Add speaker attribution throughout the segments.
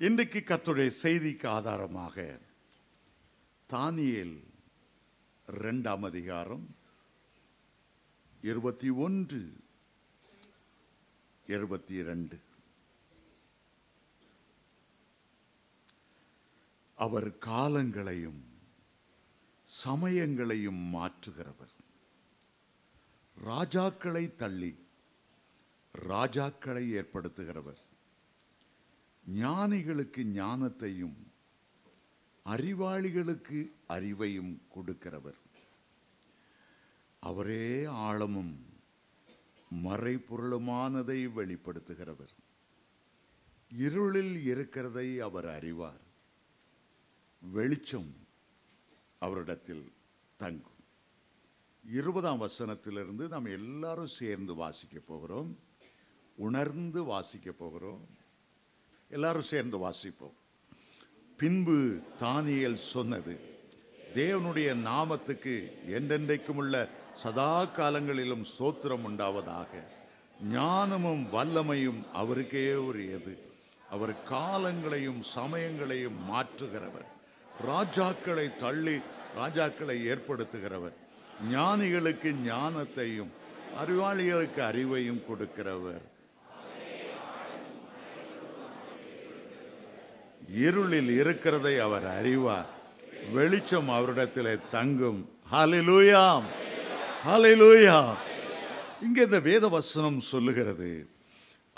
Speaker 1: இன்றைக்கு கர்த்தருடைய செய்திக்கு ஆதாரமாக தானியேல் 2ஆம் அதிகாரம் 21, 22. அவர் காலங்களையும் சமயங்களையும் மாற்றுகிறவர், ராஜாக்களை தள்ளி ராஜாக்களை ஏற்படுத்துகிறவர், ஞானிகளுக்கு ஞானத்தையும் அறிவாளிகளுக்கு அறிவையும் கொடுக்கிறவர். அவரே ஆழமும் மறைபொருளுமானதை வெளிப்படுத்துகிறவர். இருளில் இருக்கிறதை அவர் அறிவார், வெளிச்சம் அவரிடத்தில் தங்கும். 20ஆம் வசனத்திலிருந்து நாம் எல்லாரும் சேர்ந்து வாசிக்க போகிறோம், உணர்ந்து வாசிக்க போகிறோம். எல்லாரும் சேர்ந்து வாசிப்போம். பின்பு தானியேல் சொன்னது, தேவனுடைய நாமத்துக்கு என்றென்றைக்கும் உள்ள சதா காலங்களிலும் ஸ்தோத்திரம் உண்டாவதாக. ஞானமும் வல்லமையும் அவருக்கே உரியது. அவர் காலங்களையும் சமயங்களையும் மாற்றுகிறவர், ராஜாக்களை தள்ளி ராஜாக்களை ஏற்படுத்துகிறவர், ஞானிகளுக்கு ஞானத்தையும் அறிவாளிகளுக்கு அறிவையும் கொடுக்கிறவர். இருளில் இருக்கிறதை அவர் அறிவார், வெளிச்சம் அவரிடத்திலே தங்கும். ஹல்லேலூயா, ஹல்லேலூயா. இங்கே இந்த வேத வசனம் சொல்லுகிறது,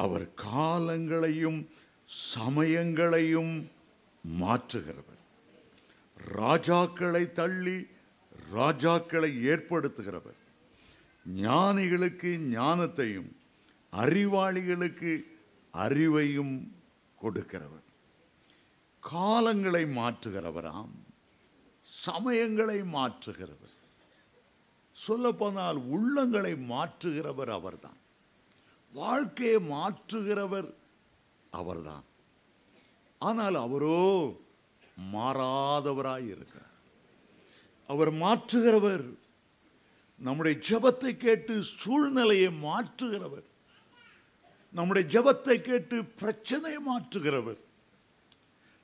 Speaker 1: அவர் காலங்களையும் சமயங்களையும் மாற்றுகிறவர், ராஜாக்களை தள்ளி ராஜாக்களை ஏற்படுத்துகிறவர், ஞானிகளுக்கு ஞானத்தையும் அறிவாளிகளுக்கு அறிவையும் கொடுக்கிறவர். காலங்களை மாற்றுகிறவராம், சமயங்களை மாற்றுகிறவர், சொல்லப்போனால் உள்ளங்களை மாற்றுகிறவர் அவர்தான், வாழ்க்கையை மாற்றுகிறவர் அவர்தான். ஆனால் அவரோ மாறாதவராய் இருக்கிறார். அவர் மாற்றுகிறவர், நம்முடைய ஜெபத்தை கேட்டு சூழ்நிலையை மாற்றுகிறவர், நம்முடைய ஜெபத்தை கேட்டு பிரச்சனையை மாற்றுகிறவர்,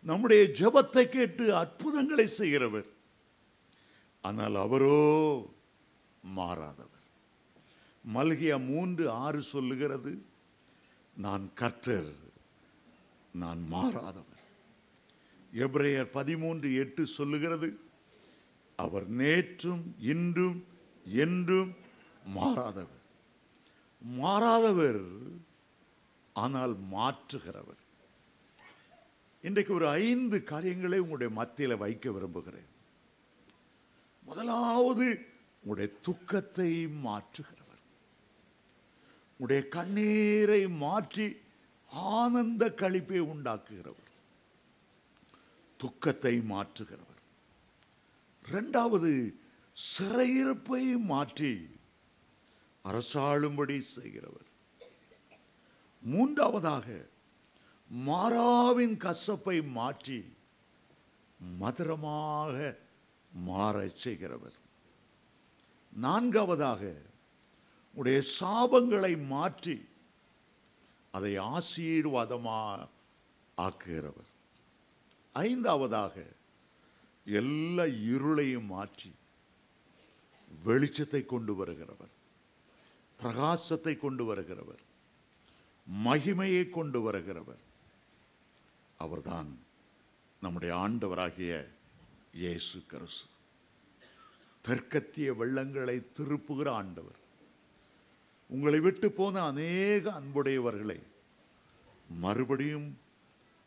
Speaker 1: நம்முடைய ஜெபத்தை கேட்டு அற்புதங்களை செய்கிறவர். ஆனால் அவரோ மாறாதவர். மல்கியா 3:6 சொல்லுகிறது, நான் கர்த்தர், நான் மாறாதவர். எபிரேயர் 13:8 சொல்லுகிறது, அவர் நேற்றும் இன்றும் என்றும் மாறாதவர். மாறாதவர், ஆனால் மாற்றுகிறவர். இன்றைக்கு ஒரு 5 காரியங்களை உங்களுடைய மத்தியில் வைக்க விரும்புகிறேன். முதலாவது, உங்களுடைய துக்கத்தை மாற்றுகிறவர், உங்களுடைய கண்ணீரை மாற்றி ஆனந்த களிப்பை உண்டாக்குகிறவர், துக்கத்தை மாற்றுகிறவர். 2வது, சிறையிருப்பை மாற்றி அரசாளும்படி செய்கிறவர். 3வதாக, மாறாவின் கசப்பை மாற்றி மதுரமாக மாறச் செய்கிறவர். 4வதாக, உடைய சாபங்களை மாற்றி அதை ஆசீர்வாதமாக ஆக்குகிறவர். 5வதாக, எல்லா இருளையும் மாற்றி வெளிச்சத்தை கொண்டு வருகிறவர், பிரகாசத்தை கொண்டு வருகிறவர், மகிமையை கொண்டு வருகிறவர். அவர்தான் நம்முடைய ஆண்டவராகிய இயேசு கிறிஸ்து. தெற்கத்திய வெள்ளங்களை திருப்புகிற ஆண்டவர், உங்களை விட்டு போன அநேக அன்புடையவர்களை மறுபடியும்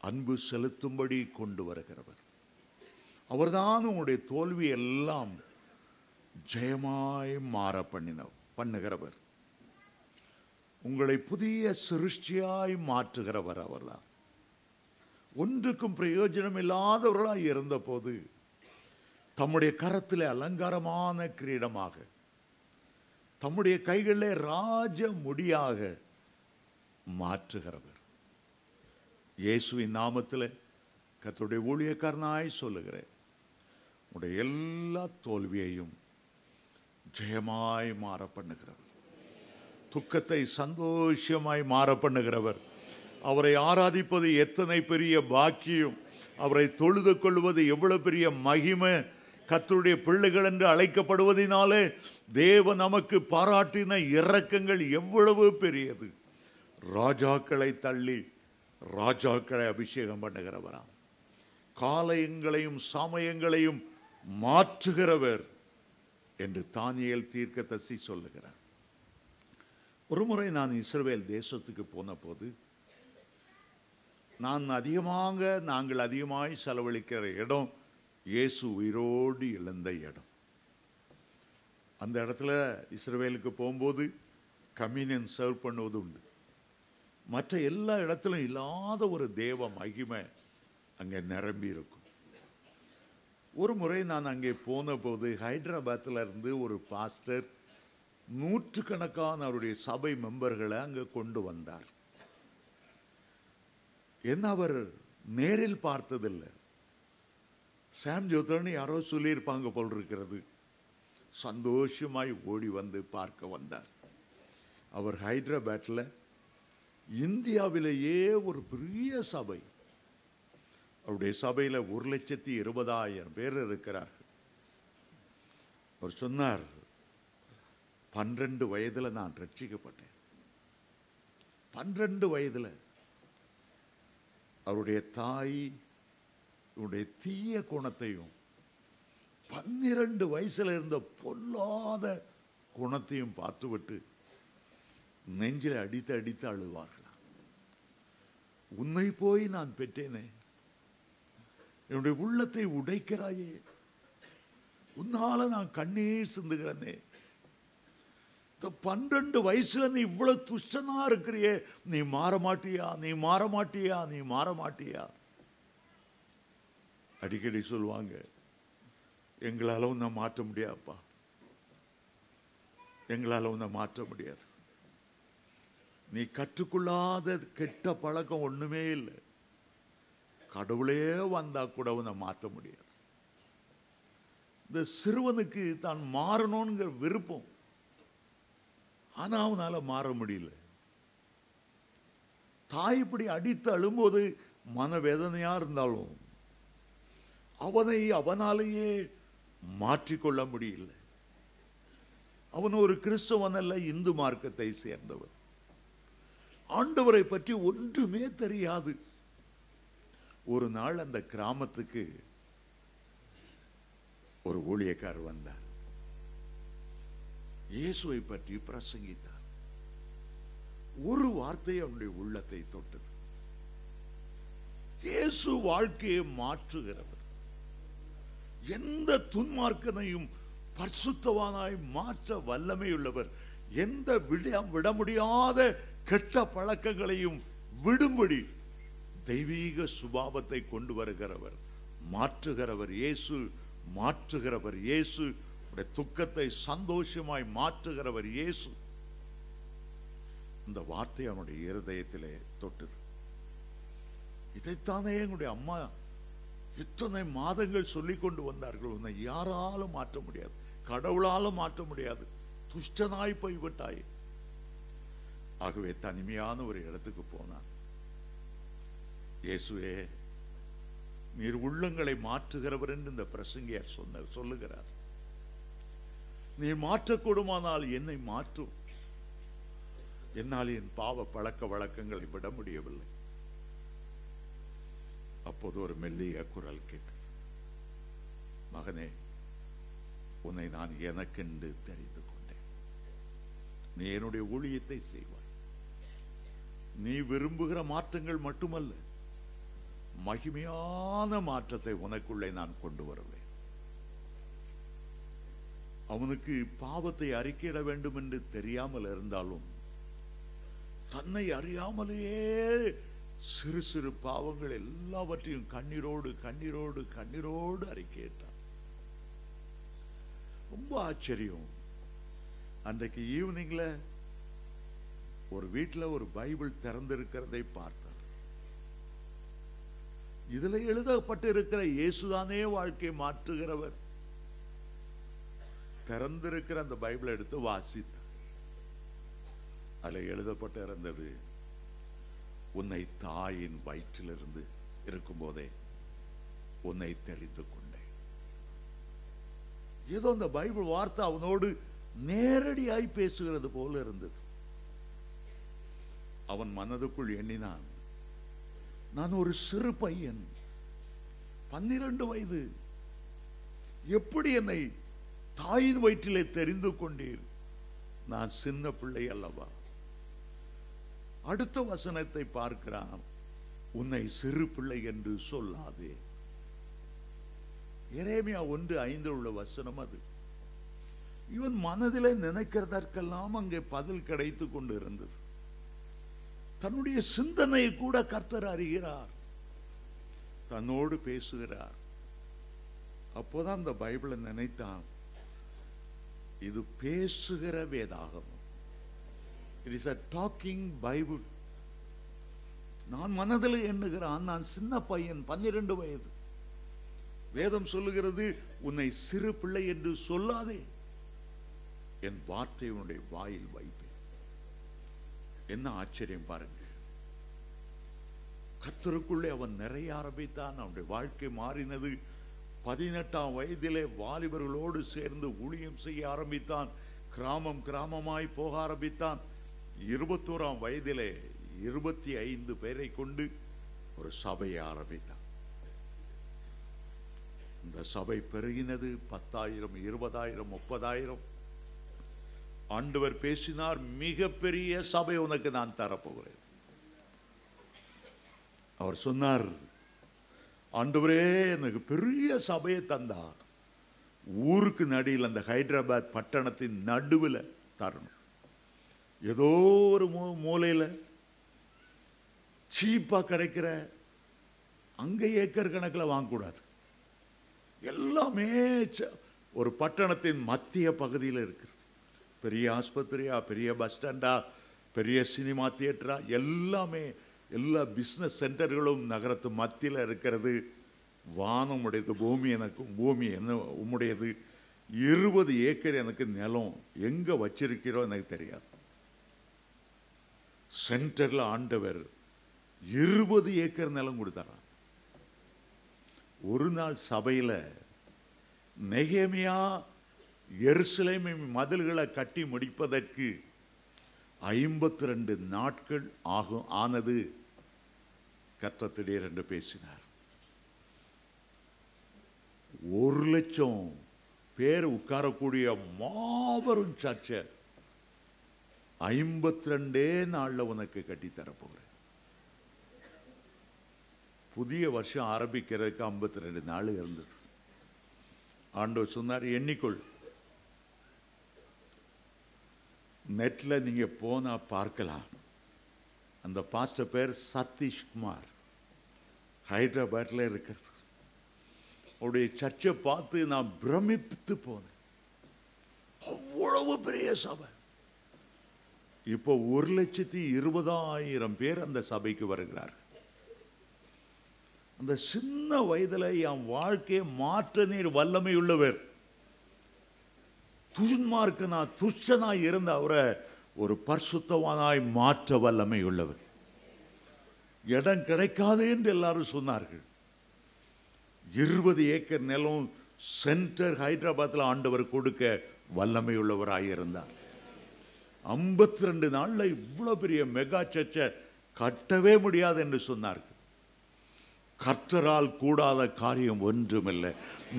Speaker 1: அன்பு செலுத்தும்படி கொண்டு வருகிறவர். அவர்தான் உங்களுடைய தோல்வி எல்லாம் ஜெயமாய் மாற பண்ணுகிறவர். உங்களை புதிய சிருஷ்டியாய் மாற்றுகிறவர் அவர்தான். ஒன்றுக்கும் பிரயோஜனம் இல்லாதவர்களாய் இருந்த போது தம்முடைய கரத்திலே அலங்காரமான கிரீடமாக, தம்முடைய கைகளிலே ராஜ முடியாக மாற்றுகிறவர். இயேசுவின் நாமத்தில் கர்த்தருடைய ஊழியக்காரனாய் சொல்லுகிறேன், உடைய எல்லா தோல்வியையும் ஜெயமாய் மாற பண்ணுகிறவர், துக்கத்தை சந்தோஷமாய் மாற பண்ணுகிறவர். அவரை ஆராதிப்பது எத்தனை பெரிய பாக்கியம், அவரை தொழுது கொள்வது எவ்வளவு பெரிய மகிமை. கர்த்தருடைய பிள்ளைகள் என்று அழைக்கப்படுவதனாலே தேவன் நமக்கு பாராட்டின இரக்கங்கள் எவ்வளவு பெரியது. ராஜாக்களை தள்ளி ராஜாக்களை அபிஷேகம் பண்ணுகிறவராம், காலங்களையும் சமயங்களையும் மாற்றுகிறவர் என்று தானியேல் தீர்க்கதரிசி சொல்லுகிறார். ஒரு முறை நான் இஸ்ரவேல் தேசத்துக்கு போன போது நாங்கள் அதிகமாய் செலவழிக்கிற இடம் இயேசு உயிரோடு எழுந்த இடம். அந்த இடத்துல இஸ்ரவேலுக்கு போகும்போது கம்யூனியன் சர்வ் பண்ணுவது உண்டு. மற்ற எல்லா இடத்திலும் இல்லாத ஒரு தேவ மகிமை அங்கே நிரம்பி இருக்கும். ஒரு முறை நான் அங்கே போன போது ஹைதராபாத்தில் இருந்து ஒரு பாஸ்டர் நூற்றுக்கணக்கான அவருடைய சபை மெம்பர்களை அங்கே கொண்டு வந்தார். என்ன அவர் நேரில் பார்த்ததில்லை. சாம் ஜோத்ரன் யாரோ சொல்லியிருப்பாங்க போல் இருக்கிறது. சந்தோஷமாய் ஓடி வந்து பார்க்க வந்தார். அவர் ஹைதராபாத்தில் இந்தியாவிலேயே ஒரு பெரிய சபை, அவருடைய சபையில் 1,20,000 பேர் இருக்கிறார்கள். அவர் சொன்னார், 12 வயதில் நான் ரட்சிக்கப்பட்டேன். 12 வயதில் அவருடைய தாய் இவருடைய தீய குணத்தையும் 12 வயசுல இருந்த பொல்லாத குணத்தையும் பார்த்துவிட்டு நெஞ்சில் அடித்து அடித்து அழுவார்களாம். உன்னை போய் நான் பெற்றேனே, என்னுடைய உள்ளத்தை உடைக்கிறாயே, உன்னால நான் கண்ணீர் சிந்துகிறேனே, 12 வயசுல நீ இவ்வளவு துஷ்டனா இருக்கிறியே, நீ மாற மாட்டியா, நீ மாற மாட்டியா, நீ மாற மாட்டியா. அடிக்கடி சொல்லுவாங்க, எங்களால உன்னை மாற்ற முடியாதுப்பா, எங்களால உன்னை மாற்ற முடியாது. நீ கற்றுக்கொள்ளாத கெட்ட பழக்கம் ஒண்ணுமே இல்லை, கடவுளே வந்தா கூட உன்னை மாற்ற முடியாது. இந்த சிறுவனுக்கு தான் மாறணுங்கிற விருப்பம், ஆனா அவனால மாற முடியல. தாய் இப்படி அடித்து அழும்போது மனவேதனையா இருந்தாலும் அவனாலேயே மாற்றிக்கொள்ள முடியல. அவன் ஒரு கிறிஸ்தவன் அல்ல, இந்து மார்க்கத்தை சேர்ந்தவன். ஆண்டவரை பற்றி ஒன்றுமே தெரியாது. ஒரு நாள் அந்த கிராமத்துக்கு ஒரு ஊழியக்காரர் வந்தார். இயேசுவை பற்றி பிரசங்கித்தார். ஒரு வார்த்தை அவனுடைய உள்ளத்தை தொட்டது. இயேசு வாழ்க்கையை மாற்றுகிறவர், எந்த துன்மார்க்கனையும் பரிசுத்தவானாய் மாற்ற வல்லமையுள்ளவர், எந்த விட முடியாத கெட்ட பழக்கங்களையும் விடும்படி தெய்வீக சுபாவத்தை கொண்டு வருகிறவர், மாற்றுகிறவர் இயேசு, மாற்றுகிறவர் இயேசு, துக்கத்தை சந்தோஷமாய் மாற்றுகிறவர் இயேசு. இந்த வார்த்தை அவனுடைய இருதயத்திலே தொட்டது. இதைத்தானே எங்களுடைய அம்மா இத்தனை மாதங்கள் சொல்லிக் கொண்டு வந்தார்கள், உன்னை யாராலும் மாற்ற முடியாது, கடவுளாலும் மாற்ற முடியாது, துஷ்டனாய் போய்விட்டாய். ஆகவே தனிமையான ஒரு இடத்துக்கு போனான். இயேசுவே, நீர் உள்ளங்களை மாற்றுகிறவர் என்று இந்த பிரசங்கியார் சொல்லுகிறார். நீ மாற்றக்கூடுமானால் என்னை மாற்றும், என்னால் என் பாவ பழக்க வழக்கங்களை விட முடியவில்லை. அப்போது ஒரு மெல்லிய குரல் கேட்டது, மகனே, உன்னை நான் எனக்கென்று தெரிந்து கொண்டேன், நீ என்னுடைய ஊழியத்தை செய்வாய். நீ விரும்புகிற மாற்றங்கள் மட்டுமல்ல, மகிமையான மாற்றத்தை உனக்குள்ளே நான் கொண்டு வருவேன். அவனுக்கு பாவத்தை அறிக்கையிட வேண்டும் என்று தெரியாமல் இருந்தாலும் தன்னை அறியாமலேயே சிறு சிறு பாவங்கள் எல்லாவற்றையும் கண்ணீரோடு கண்ணீரோடு கண்ணீரோடு அறிக்கையிட்டான். ரொம்ப ஆச்சரியம். அன்றைக்கு ஈவினிங்ல ஒரு வீட்டில் ஒரு பைபிள் திறந்திருக்கிறதை பார்த்தார். இதுல எழுதப்பட்டு இருக்கிற இயேசுதானே வாழ்க்கை மாற்றுகிறவர். திறந்திருக்கிற அந்த பைபிளை எடுத்து வாசித்தார். அதில் எழுதப்பட்டு இருந்தது, உன்னை தாயின் வயிற்றிலிருந்து இருக்கும்போதே உன்னை தெரிந்து கொண்டேன். ஏதோ அந்த பைபிள் வார்த்தை அவனோடு நேரடியாய் பேசுகிறது போல இருந்தது. அவன் மனதுக்குள் எண்ணினான், நான் ஒரு சிறு பையன், 12 வயது, எப்படி என்னை தாயின் வயிற்றிலே தெரிந்து கொண்டீர்? நான் சின்ன பிள்ளை அல்லவா? அடுத்த வசனத்தை பார்க்கிறான், உன்னை சிறு பிள்ளை என்று சொல்லாதே. எரேமியா 1:5 உள்ள வசனம் அது. இவன் மனதிலே நினைக்கிறதற்கெல்லாம் அங்கே பதில் கிடைத்து கொண்டு இருந்தது. தன்னுடைய சிந்தனையை கூட கர்த்தர் அறிகிறார், தன்னோடு பேசுகிறார். அப்போதான் அந்த பைபிளை நினைத்தான், இது பேசுகிற வேதாகமம். It is a talking Bible. நான் மனதில் எண்ணுகிறான், நான் சின்ன பையன், 12 வயது. வேதம் சொல்லுகிறது, உன்னை சிறு பிள்ளை என்று சொல்லாதே, என் வார்த்தை உன்னுடைய வாயில் வைப்பேன். என்ன ஆச்சரியம் பாருங்க. கர்த்தருக்குள்ளே அவன் நிறைய ஆரம்பித்தான். அவனுடைய வாழ்க்கை மாறினது. 18ஆம் வயதிலே வாலிபர்களோடு சேர்ந்து ஊழியம் செய்ய ஆரம்பித்தான். கிராமம் கிராமமாய் போக ஆரம்பித்தான். 21ஆம் வயதிலே 25 பேரை கொண்டு ஒரு சபையை ஆரம்பித்தான். இந்த சபை பெருகினது. 10,000, 20,000, 30,000. ஆண்டவர் பேசினார், மிகப்பெரிய சபை உனக்கு நான் தரப்போகிறேன். அவர் சொன்னார், ஆண்டவரே எனக்கு பெரிய சபையை தந்தார். ஊருக்கு நடுவில், அந்த ஹைதராபாத் பட்டணத்தின் நடுவில் தரணும். ஏதோ ஒரு மூலையில் சீப்பா கிடைக்கிற அங்கே ஏக்கர் கணக்கில் வாங்கக்கூடாது. எல்லாமே ஒரு பட்டணத்தின் மத்திய பகுதியில் இருக்கிறது. பெரிய ஆஸ்பத்திரியா, பெரிய பஸ் ஸ்டாண்டா, பெரிய சினிமா தியேட்டரா, எல்லாமே, எல்லா பிஸ்னஸ் சென்டர்களும் நகரத்து மத்தியில் இருக்கிறது. வானம் உடையது, பூமி எனக்கு, பூமி என்ன உம்முடையது. 20 ஏக்கர் எனக்கு நிலம், எங்கே வச்சிருக்கிறோம் எனக்கு தெரியாது. சென்டரில் ஆண்டவர் 20 ஏக்கர் நிலம் கொடுத்தாராம். ஒரு நாள் சபையில் நெகேமியா எருசலேமின் மதில்களை கட்டி முடிப்பதற்கு 52 நாட்கள் ஆனது. கர்த்தர் திடீரென்று பேசினார். 1,00,000 பேர் உட்காரக்கூடிய மாபெரும் சர்ச்சை 52 நாள்ல உனக்கு கட்டித்தரப்போகிறேன். புதிய வருஷம் ஆரம்பிக்கிறதுக்கு 52 நாள் இருந்தது. ஆண்டவர் சொன்னார், எண்ணிக்கொள். நெட்ல நீங்க போனா பார்க்கலாம். அந்த பாஸ்டர் பேர் சதீஷ்குமார், ஹைதராபாத்ல இருக்கிறது. அவருடைய சர்ச்சை பார்த்து நான் பிரமித்து போனேன். அவ்வளவு பெரிய சபை. இப்போ 1,20,000 பேர் அந்த சபைக்கு வருகிறார். அந்த சின்ன வயதில் என் வாழ்க்கையை மாற்ற நீர் வல்லமை உள்ளவர். துன்மார்க்கனா துஷ்டனாய் இருந்த அவரை ஒரு பரிசுத்தவானாய் மாற்ற வல்லமை உள்ளவர். இடம் கிடைக்காது என்று எல்லாரும் சொன்னார்கள். 20 ஏக்கர் நிலம் சென்டர் ஹைதராபாத்தில் ஆண்டவர் கொடுக்க வல்லமை உள்ளவராயிருந்தார். 52 நாள்ல இவ்வளவு பெரிய மெகா சர்ச்சை கட்டவே முடியாது என்று சொன்னார்கள். கர்த்தரால் கூடாத காரியம் ஒன்றுமில்லை.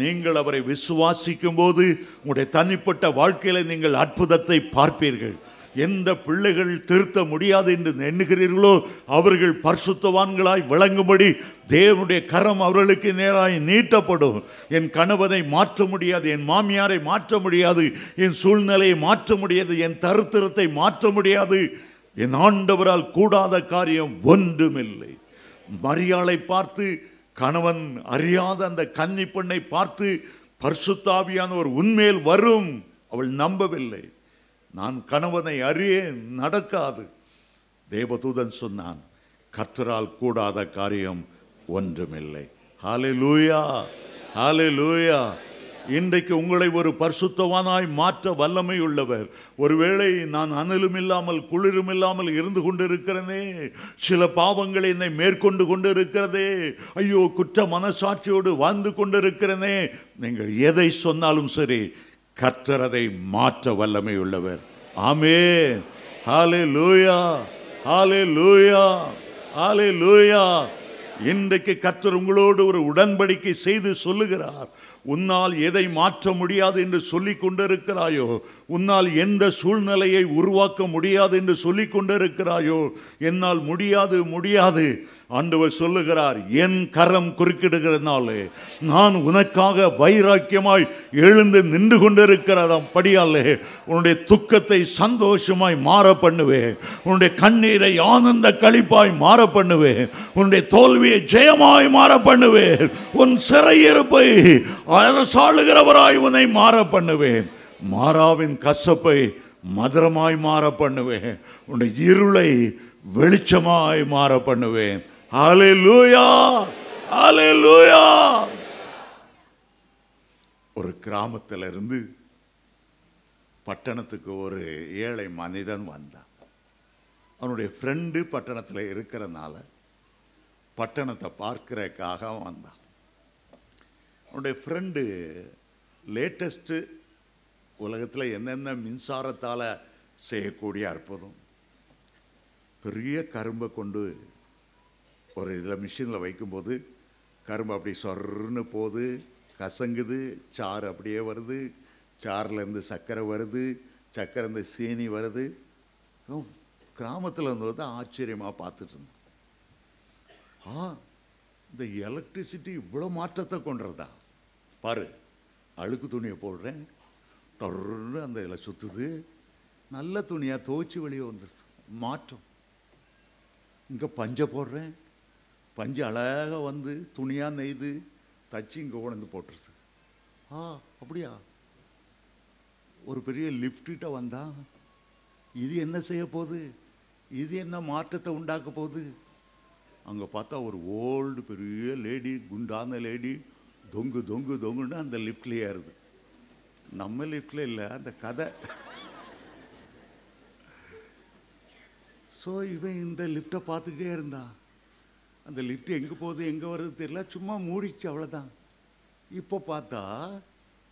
Speaker 1: நீங்கள் அவரை விசுவாசிக்கும் போது உங்களுடைய தனிப்பட்ட வாழ்க்கையில நீங்கள் அற்புதத்தை பார்ப்பீர்கள். எந்த பிள்ளைகள் திருத்த முடியாது என்று எண்ணுகிறீர்களோ அவர்கள் பரிசுத்தவான்களாய் விளங்கும்படி தேவனுடைய கரம் அவர்களுக்கு நேராய் நீட்டப்படும். என் கணவனை மாற்ற முடியாது, என் மாமியாரை மாற்ற முடியாது, என் சூழ்நிலையை மாற்ற முடியாது, என் தரித்திரத்தை மாற்ற முடியாது. என் ஆண்டவரால் கூடாத காரியம் ஒன்றுமில்லை. மரியாளை பார்த்து, கணவன் அறியாத அந்த கன்னி பெண்ணை பார்த்து பரிசுத்த ஆவியானவர் உன்மேல் வரும். அவள் நம்பவில்லை. நான் கணவனை அறியேன், நடக்காது. தேவதூதன் சொன்னான், கர்த்தரால் கூடாத காரியம் ஒன்றுமில்லை. ஹல்லேலூயா, ஹல்லேலூயா. இன்றைக்கு உங்களை ஒரு பரிசுத்தவானாய் மாற்ற வல்லமை உள்ளவர். ஒருவேளை நான் அனலும் இல்லாமல் குளிரும் இல்லாமல் இருந்து கொண்டிருக்கிறேனே, சில பாவங்களை என்னை மேற்கொண்டு கொண்டு இருக்கிறதே, ஐயோ குற்ற மனசாட்சியோடு வாழ்ந்து கொண்டிருக்கிறேனே, நீங்கள் எதை சொன்னாலும் சரி, கர்த்தர் அதை மாற்ற வல்லமை உள்ளவர். ஆமென். ஹல்லேலூயா, ஹல்லேலூயா, ஹல்லேலூயா. இன்றைக்கு கர்த்தர் உங்களோடு ஒரு உடன்படிக்கை செய்து சொல்லுகிறார். உன்னால் எதை மாற்ற முடியாது என்று சொல்லிக் கொண்டிருக்கிறாயோ, உன்னால் எந்த சூழ்நிலையை உருவாக்க முடியாது என்று சொல்லிக் கொண்டிருக்கிறாயோ, என்னால் முடியாது முடியாது, ஆண்டவர் சொல்லுகிறார், என் கரம் குறுக்கிடுகிறதுனாலே நான் உனக்காக வைராக்கியமாய் எழுந்து நின்று கொண்டிருக்கிறதாம் படியாலே உன்னுடைய துக்கத்தை சந்தோஷமாய் மாற பண்ணுவேன், உன்னுடைய கண்ணீரை ஆனந்த களிப்பாய் மாற பண்ணுவேன், உன்னுடைய தோல்வியை ஜெயமாய் மாற பண்ணுவேன், உன் சிறையிருப்பை அரசாளுகிறவராய் உன்னை மாற பண்ணுவேன், மாறாவின் கசப்பை மதுரமாய் மாற பண்ணுவேன், உன்னுடைய இருளை வெளிச்சமாய் மாற பண்ணுவேன். ஹல்லேலூயா, ஹல்லேலூயா. ஒரு கிராமத்திலிருந்து பட்டணத்துக்கு ஒரு ஏழை மனிதன் வந்தான். அவனுடைய ஃப்ரெண்டு பட்டணத்தில் இருக்கிறனால பட்டணத்தை பார்க்கிறதுக்காக வந்தான். அவனுடைய ஃப்ரெண்டு லேட்டஸ்ட்டு உலகத்தில் என்னென்ன மின்சாரத்தால் செய்யக்கூடிய அற்புதம், பெரிய கரும்பை கொண்டு ஒரு இதில் மிஷினில் வைக்கும்போது கரும்பு அப்படி சொர்ன்னு போகுது, கசங்குது, சாறு அப்படியே வருது, சாறுலேருந்து சர்க்கரை வருது, சர்க்கரைந்து சீனி வருது. கிராமத்தில் இருந்தது தான் ஆச்சரியமாக பார்த்துட்டு இருந்தோம். இந்த எலக்ட்ரிசிட்டி இவ்வளோ மாற்றத்தை கொண்டுறதா பாரு. அழுக்கு துணியை போடுறேன், டொர்னு அந்த இதில் சுற்றுது, நல்ல துணியாக துவைச்சி வெளியே வந்துடுது, மாற்றம். இங்கே பஞ்சை போடுறேன், பஞ்சு அழகாக வந்து துணியாக நெய்து தச்சு இங்கே கொண்டு போட்டுருது. அப்படியா? ஒரு பெரிய லிஃப்ட்டிட்ட வந்தா இது என்ன செய்ய போகுது, இது என்ன மாற்றத்தை உண்டாக்க போகுது? அங்கே பார்த்தா ஒரு ஓல்டு பெரிய லேடி, குண்டான லேடி, தொங்கு தொங்கு தொங்குன்னு அந்த லிஃப்ட்லேயே ஏறுது. நம்ம லிஃப்டில் இல்லை, அந்த கதை. ஸோ இவன் இந்த லிஃப்டை பார்த்துக்கிட்டே இருந்தான். அந்த லிஃப்ட் எங்கே போகுது எங்கே வருது தெரியல, சும்மா மூடிச்சு, அவ்வளோதான். இப்போ பார்த்தா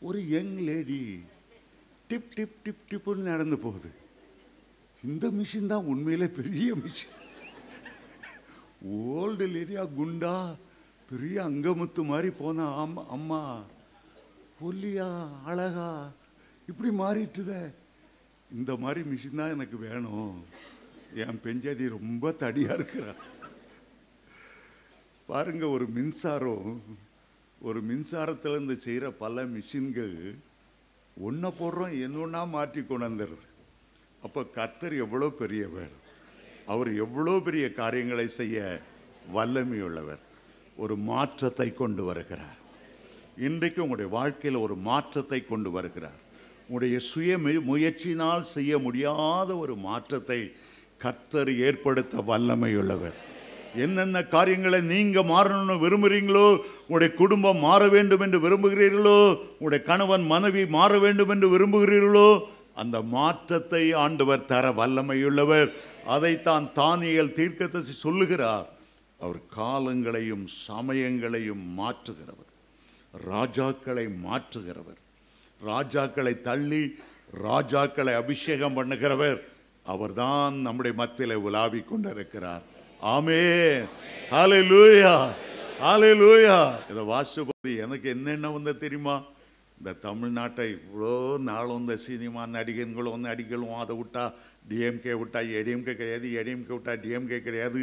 Speaker 1: ஒரு young lady tip tip tip டிப்புன்னு நடந்து போகுது. இந்த மிஷின் தான் உண்மையிலே பெரிய மிஷின். ஓல்டு லேடியா, குண்டா, பெரிய அங்கமுத்து மாதிரி போனா, அம்மா ஒல்லியா அழகா இப்படி மாறிட்டுத. இந்த மாதிரி மிஷின் தான் எனக்கு வேணும். என் பெஞ்சாதி ரொம்ப தடியா இருக்கிறா. பாருங்க, ஒரு மின்சாரம், ஒரு மின்சாரத்திலிருந்து செய்கிற பல மிஷின்கள் ஒன்றை போடுறோம், என்னொன்னா மாற்றி கொண்டு வந்துடுது. அப்போ கர்த்தர் எவ்வளோ பெரியவர், அவர் எவ்வளோ பெரிய காரியங்களை செய்ய வல்லமையுள்ளவர். ஒரு மாற்றத்தை கொண்டு வருகிறார். இன்றைக்கு உங்களுடைய வாழ்க்கையில் ஒரு மாற்றத்தை கொண்டு வருகிறார். உங்களுடைய சுய முயற்சியினால் செய்ய முடியாத ஒரு மாற்றத்தை கர்த்தர் ஏற்படுத்த வல்லமையுள்ளவர். என்னென்ன காரியங்களை நீங்கள் மாறணும்னு விரும்புகிறீங்களோ, உங்களுடைய குடும்பம் மாற வேண்டும் என்று விரும்புகிறீர்களோ, உங்களுடைய கணவன் மனைவி மாற வேண்டும் என்று விரும்புகிறீர்களோ, அந்த மாற்றத்தை ஆண்டவர் தர வல்லமையுள்ளவர். அதைத்தான் தானியேல் தீர்க்கதரிசி சொல்லுகிறார். அவர் காலங்களையும் சமயங்களையும் மாற்றுகிறவர், ராஜாக்களை மாற்றுகிறவர், ராஜாக்களை தள்ளி ராஜாக்களை அபிஷேகம் பண்ணுகிறவர். அவர்தான் நம்முடைய மத்தியில் உலாவிக் கொண்டிருக்கிறார். ஆமென், ஹல்லேலூயா, ஹல்லேலூயா. இதை வாசிப்பது எனக்கு என்னென்ன வந்து தெரியுமா? இந்த தமிழ்நாட்டை இவ்வளோ நாளும் இந்த சினிமா நடிகர்களும் நடிகளும் அதை விட்டா டிஎம்கே விட்டா ஏடிஎம்கே கிடையாது, ஏடிஎம்கே விட்டா டிஎம்கே கிடையாது,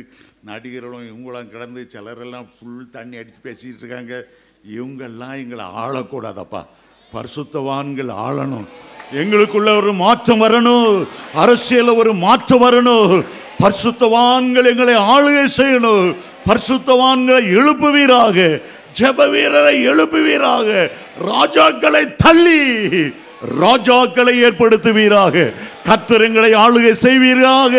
Speaker 1: நடிகர்களும் இவங்களாம் கிடந்து சிலரெல்லாம் ஃபுல் தண்ணி அடித்து பேசிகிட்டு இருக்காங்க. இவங்கெல்லாம் எங்களை ஆளக்கூடாதப்பா, பரிசுத்தவான்கள் ஆளணும். எங்களுக்குள்ள ஒரு மாற்றம் வரணும், அரசியல ஒரு மாற்றம் வரணும். பரிசுத்தவான்கள் எங்களை ஆளுகை செய்யணும். பரிசுத்தவான்களை எழுப்புவீராக, ஜெப வீரரை எழுப்புவீராக, ராஜாக்களை தள்ளி ராஜாக்களை ஏற்படுத்துவீராக, கர்த்தர் எங்களை ஆளுகை செய்வீராக.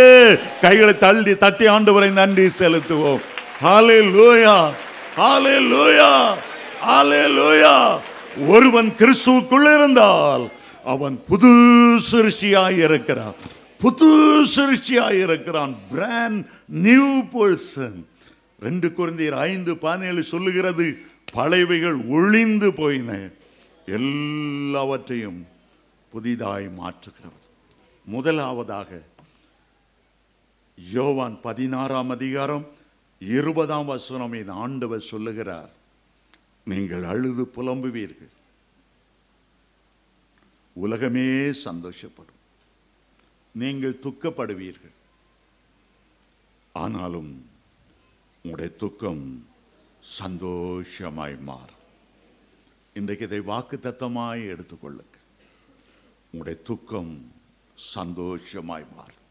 Speaker 1: கைகளை தள்ளி தட்டி ஆண்டவரை நன்றி செலுத்துவோம். ஹல்லேலூயா, ஹல்லேலூயா, ஹல்லேலூயா. ஒருவன் கிறிஸ்துவுக்குள் இருந்தால் அவன் புது சிருஷ்டியாய் இருக்கிறான். புது சிருஷ்டியாய் இருக்கிறான். Brand new person. 2 கொரிந்தியர் 5:17 சொல்லுகிறது, பழையவைகள் ஒழிந்து போயின, எல்லாவற்றையும் புதிதாய் மாற்றுகிறவர். முதலாவதாக யோவான் 16:20 ஆண்டவர் சொல்லுகிறார், நீங்கள் அழுது புலம்புவீர்கள், உலகமே சந்தோஷப்படும். நீங்கள் துக்கப்படுவீர்கள், ஆனாலும் உங்களுடைய துக்கம் சந்தோஷமாய் மாறும். இன்றைக்கு இதை வாக்குத்தத்தமாய் எடுத்துக்கொள்ளுங்க. உங்களுடைய துக்கம் சந்தோஷமாய் மாறும்.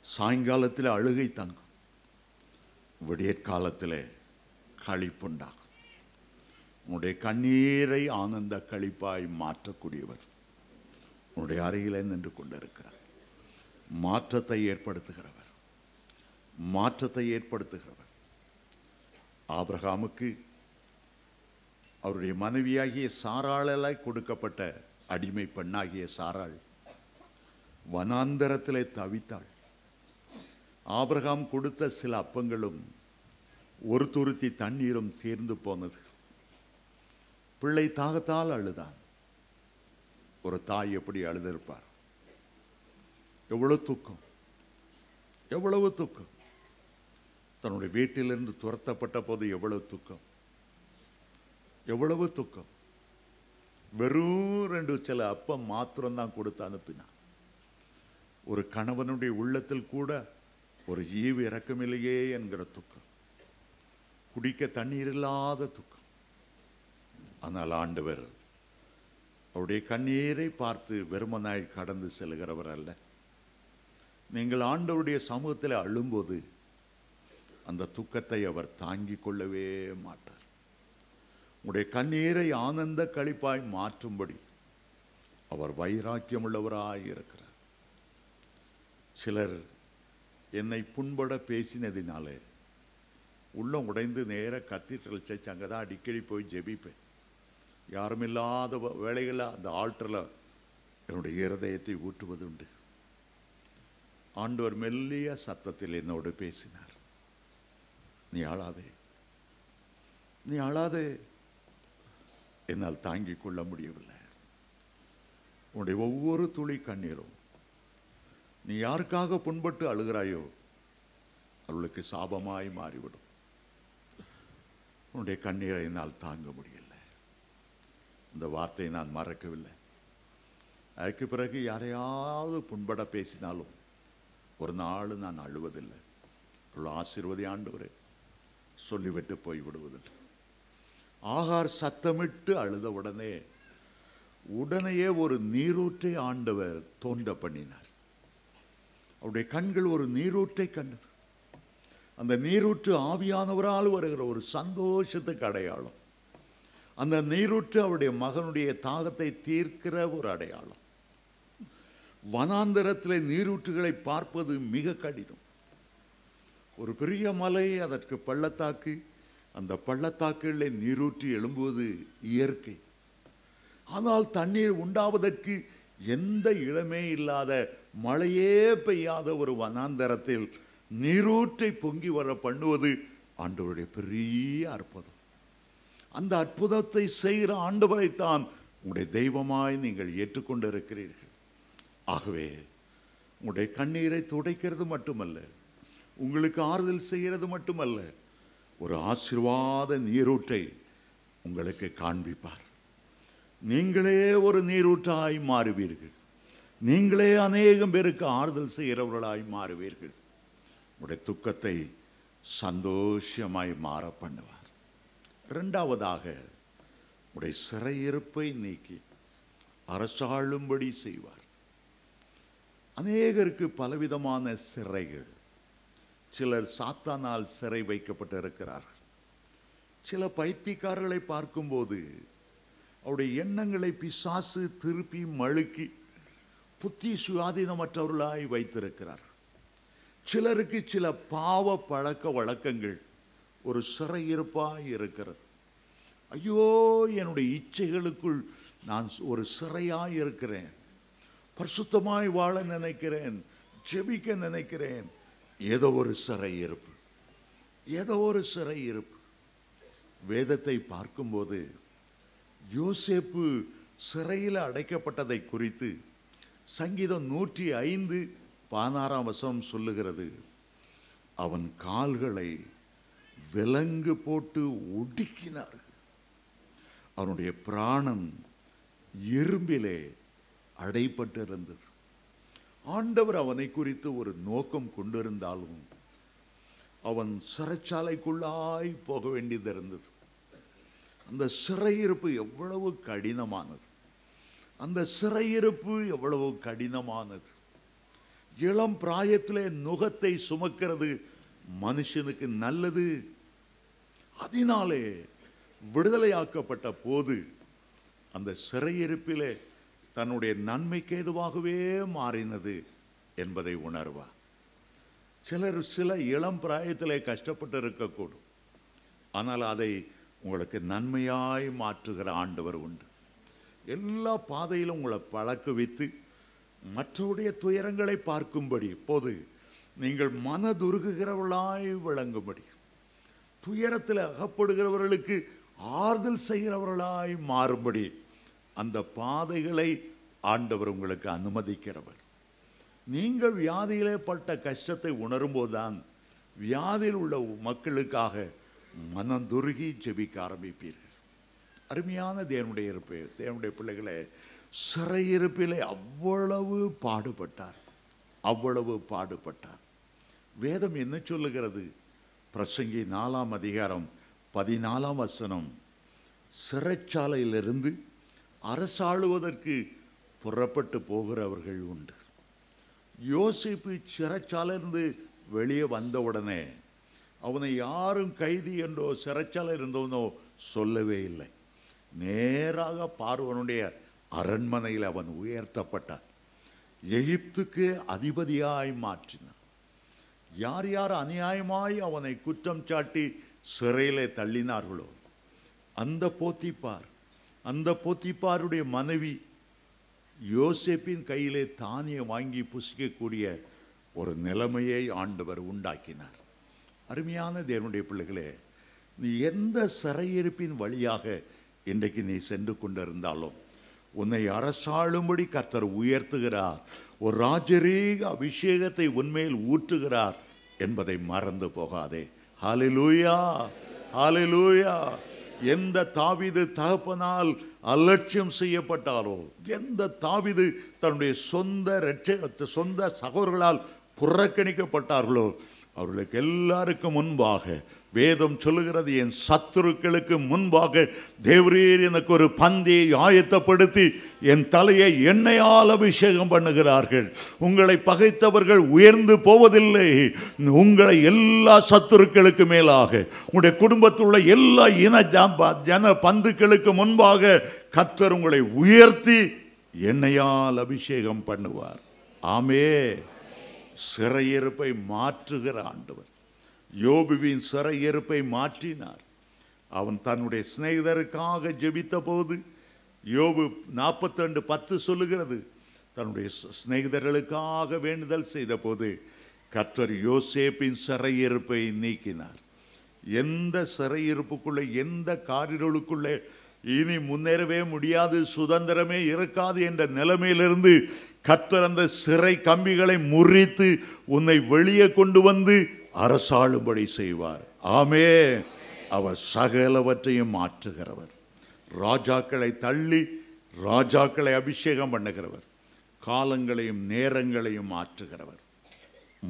Speaker 1: சாயங்காலத்தில் அழுகை தங்கும், விடியற்காலத்தில் களிப்புண்டாகும். உன்னுடைய கண்ணீரை ஆனந்த களிப்பாய் மாற்றக்கூடியவர் உன்னுடைய அறையிலே நின்று கொண்டிருக்கிறார். மாற்றத்தை ஏற்படுத்துகிறவர், மாற்றத்தை ஏற்படுத்துகிறவர். ஆபிரகாமுக்கு அவருடைய மனைவியாகிய சாராளாய் கொடுக்கப்பட்ட அடிமை பெண்ணாகிய சாராள் வனாந்தரத்திலே தவித்தாள். ஆபிரகாம் கொடுத்த சில அப்பங்களும் ஒரு துருத்தி தண்ணீரும் தீர்ந்து போனது. பிள்ளை தாகத்தால் அழுதான். ஒரு தாய் எப்படி அழுதிருப்பார்? எவ்வளவு துக்கம், எவ்வளவு துக்கம். தன்னுடைய வீட்டிலிருந்து துரத்தப்பட்ட போது எவ்வளவு துக்கம், எவ்வளவு துக்கம். வெறும் 2 சில அப்பம் மாத்திரம்தான் கொடுத்து அனுப்பினான். ஒரு கணவனுடைய உள்ளத்தில் கூட ஒரு ஈவு இறக்கமில்லையே என்கிற துக்கம், குடிக்க தண்ணீர் இல்லாத துக்கம். ஆனால் ஆண்டவர் அவருடைய கண்ணீரை பார்த்து வெறுமனாய் கடந்து செல்கிறவர் அல்ல. நீங்கள் ஆண்டவருடைய சமூகத்தில் அழும்போது அந்த துக்கத்தை அவர் தாங்கிக் கொள்ளவே மாட்டார். உங்களுடைய கண்ணீரை ஆனந்த களிப்பாய் மாற்றும்படி அவர் வைராக்கியம் உள்ளவராய் இருக்கிறார். சிலர் என்னை புண்பட பேசினதினாலே உள்ளம் உடைந்து நேர கத்தீட்ரல் சர்ச் அங்கே தான் அடிக்கடி போய் ஜெபிப்பேன். யாரும் இல்லாத வேளைகளில் அந்த ஆல்டரில் என்னுடைய இருதயத்தை ஊற்றுவதுண்டு. ஆண்டவர் மெல்லிய சத்தத்தில் என்னோடு பேசினார், நீ அழாதே, நீ அழாதே. என்னால் தாங்கிக் கொள்ள முடியவில்லை. உன்னுடைய ஒவ்வொரு துளி கண்ணீரும் நீ யாருக்காக புண்பட்டு அழுகிறாயோ அவளுக்கு சாபமாய் மாறிவிடும். உன்னுடைய கண்ணீரை என்னால் தாங்க முடியலை. இந்த வார்த்தையை நான் மறக்கவில்லை. அதுக்கு பிறகு யாரையாவது புண்பட பேசினாலும் ஒரு நாள் நான் அழுவதில்லை. ஆசீர்வதி ஆண்டவரே சொல்லிவிட்டு போய்விடுவதில்லை. ஆகார் சத்தமிட்டு அழுத உடனேயே ஒரு நீரூற்றை ஆண்டவர் தோன்ற பண்ணினார். அவருடைய கண்கள் ஒரு நீரூற்றை கண்டது. அந்த நீரூற்று ஆவியானவரால் வருகிற ஒரு சந்தோஷத்துக்கு அடையாளம். அந்த நீரூற்று அவருடைய மகனுடைய தாகத்தை தீர்க்கிற ஒரு அடையாளம். வனாந்தரத்தில் நீரூற்றுகளை பார்ப்பது மிக கடினம். ஒரு பெரிய மலை, அதற்கு பள்ளத்தாக்கு, அந்த பள்ளத்தாக்குகளில் நீரூற்றி எழும்புவது இயற்கை. ஆனால் தண்ணீர் உண்டாவதற்கு எந்த இடமே இல்லாத, மழையே பெய்யாத ஒரு வனாந்தரத்தில் நீரூற்றை பொங்கி வர பண்ணுவது ஆண்டவருடைய பெரிய அற்புதம். அந்த அற்புதத்தை செய்கிற ஆண்டவரைத்தான் உங்களுடைய தெய்வமாய் நீங்கள் ஏற்றுக்கொண்டு இருக்கிறீர்கள். ஆகவே உங்களுடைய கண்ணீரை துடைக்கிறது மட்டுமல்ல, உங்களுக்கு ஆறுதல் செய்கிறது மட்டுமல்ல, ஒரு ஆசீர்வாத நீரூற்றை உங்களுக்கு காண்பிப்பார். நீங்களே ஒரு நீரூற்றாய் மாறுவீர்கள். நீங்களே அநேகம் பேருக்கு ஆறுதல் செய்கிறவர்களாய் மாறுவீர்கள். உங்களுடைய துக்கத்தை சந்தோஷமாய் மாற பண்ணுவார். 2வதாக உடைய சிறையிருப்பை நீக்கி அரசாளும்படி செய்வார். அநேகருக்கு பலவிதமான சிறைகள். சிலர் சாத்தானால் சிறை வைக்கப்பட்டிருக்கிறார்கள். சில பைத்தியக்காரர்களை பார்க்கும்போது அவருடைய எண்ணங்களை பிசாசு திருப்பி மழுக்கி புத்தி சுயாதீனமற்றவர்களாய் வைத்திருக்கிறார். சிலருக்கு சில பாவ பழக்க வழக்கங்கள் ஒரு சிறையிருப்பாய் இருக்கிறது. ஐயோ, என்னுடைய இச்சைகளுக்குள் நான் ஒரு சிறையாய் இருக்கிறேன், பரிசுத்தமாய் வாழ நினைக்கிறேன், ஜெபிக்க நினைக்கிறேன். ஏதோ ஒரு சிறை இருப்பு, ஏதோ ஒரு சிறை இருப்பு. வேதத்தை பார்க்கும்போது யோசேப்பு சிறையில் அடைக்கப்பட்டதை குறித்து சங்கீதம் 105:16 சொல்லுகிறது, அவன் கால்களை விலங்கு போட்டு ஒடுக்கினார், அவனுடைய பிராணம் இரும்பிலே அடைப்பட்டிருந்தது. ஆண்டவர் அவனை குறித்து ஒரு நோக்கம் கொண்டிருந்தாலும் அவன் சிறைச்சாலைக்குள்ளாய் போக வேண்டியது இருந்தது. அந்த சிறையிருப்பு எவ்வளவு கடினமானது, அந்த சிறையிருப்பு எவ்வளவு கடினமானது. இளம் பிராயத்திலே நுகத்தை சுமக்கிறது மனுஷனுக்கு நல்லது. அதனாலே விடுதலையாக்கப்பட்ட போது அந்த சிறையிருப்பிலே தன்னுடைய நன்மைக்கு ஏதுவாகவே மாறினது என்பதை உணர்வார். சில இளம் பிராயத்திலே கஷ்டப்பட்டு இருக்கக்கூடும், ஆனால் அதை உங்களுக்கு நன்மையாய் மாற்றுகிற ஆண்டவர் உண்டு. எல்லா பாதையிலும் உங்களை பழக்குவித்து மற்றவருடைய துயரங்களை பார்க்கும்படி, இப்போது நீங்கள் மனதுருகுகிறவர்களாய் விளங்கும்படி, துயரத்தில் அகப்படுகிறவர்களுக்கு ஆறுதல் செய்கிறவர்களாய் மாறும்படி அந்த பாதைகளை ஆண்டவர் உங்களுக்கு அனுமதிக்கிறவர். நீங்கள் வியாதியிலே பட்ட கஷ்டத்தை உணரும்போதுதான் வியாதியில் உள்ள மக்களுக்காக மனதுருகி ஜெபிக்க ஆரம்பிப்பீர்கள். அருமையான தேவனுடைய பிள்ளைகளே, சிறையிருப்பிலே அவ்வளவு பாடுபட்டார், அவ்வளவு பாடுபட்டார். வேதம் என்ன சொல்லுகிறது? பிரசங்கி 4:14 சிறைச்சாலையிலிருந்து அரசாளுவதற்கு புறப்பட்டு போகிறவர்கள் உண்டு. யோசேப்பு சிறைச்சாலையிலிருந்து வெளியே வந்தவுடனே அவனை யாரும் கைதி என்றோ சிறைச்சாலை இருந்தவனோ சொல்லவே இல்லை. நேராக பார்வோனுடைய அரண்மனையில் அவன் உயர்த்தப்பட்டான், எகிப்துக்கு அதிபதியாய் மாற்றினான். யார் யார் அநியாயமாய் அவனை குற்றம் சாட்டி சிறையிலே தள்ளினார்களோ அந்த போத்திப்பாருடைய மனைவி யோசேப்பின் கையிலே தானியம் வாங்கி புசிக்கக்கூடிய ஒரு நிலைமையை ஆண்டவர் உண்டாக்கினார். அருமையான தேவனுடைய பிள்ளைகளே, நீ எந்த சிறையிருப்பின் வழியாக இன்றைக்கு நீ சென்று கொண்டிருந்தாலும் உன்னை அரசாளும்படி கர்த்தர் உயர்த்துகிறார், ஒரு ராஜரீக அபிஷேகத்தை உன்மேல் ஊற்றுகிறார் என்பதை மறந்து போகாதே. ஹல்லேலூயா, ஹல்லேலூயா. எந்த தாவீது தகப்பனால் அலட்சியம் செய்யப்பட்டாரோ, எந்த தாவீது தன்னுடைய சொந்த சகோதரர்களால் புறக்கணிக்கப்பட்டார்களோ, அவர்களுக்கு எல்லாருக்கும் முன்பாக வேதம் சொல்லுகிறது, என் சத்துருக்களுக்கு முன்பாக தேவரீர் எனக்கு ஒரு பந்தியை ஆயத்தப்படுத்தி என் தலையை எண்ணெயால் அபிஷேகம் பண்ணுகிறார்கள். உங்களை பகைத்தவர்கள் உயர்ந்து போவதில்லை, உங்களை எல்லா சத்துருக்களுக்கு மேலாக, உங்களுடைய குடும்பத்தில் உள்ள எல்லா ஜன பந்துக்களுக்கு முன்பாக கர்த்தர் உங்களை உயர்த்தி எண்ணெயால் அபிஷேகம் பண்ணுவார். ஆமே. சிறையிருப்பை மாற்றுகிற ஆண்டவர் யோபுவின் சிறையிருப்பை மாற்றினார். அவன் தன்னுடைய சிநேகிதருக்காக ஜெபித்த போது யோபு 42:10 சொல்லுகிறது, தன்னுடைய சிநேகிதர்களுக்காக வேண்டுதல் செய்த போது கர்த்தர் யோசேப்பின் சிறையிருப்பை நீக்கினார். எந்த சிறையிருப்புக்குள்ளே, எந்த காரிருளுக்குள்ளே இனி முன்னேறவே முடியாது, சுதந்திரமே இருக்காது என்ற நிலைமையிலிருந்து கர்த்தர் அந்த சிறை கம்பிகளை முறித்து உன்னை வெளியே கொண்டு வந்து அரசாளும்படி செய்வார். ஆமே. அவர் சகலவற்றையும் மாற்றுகிறவர், ராஜாக்களை தள்ளி ராஜாக்களை அபிஷேகம் பண்ணுகிறவர், காலங்களையும் நேரங்களையும் மாற்றுகிறவர்.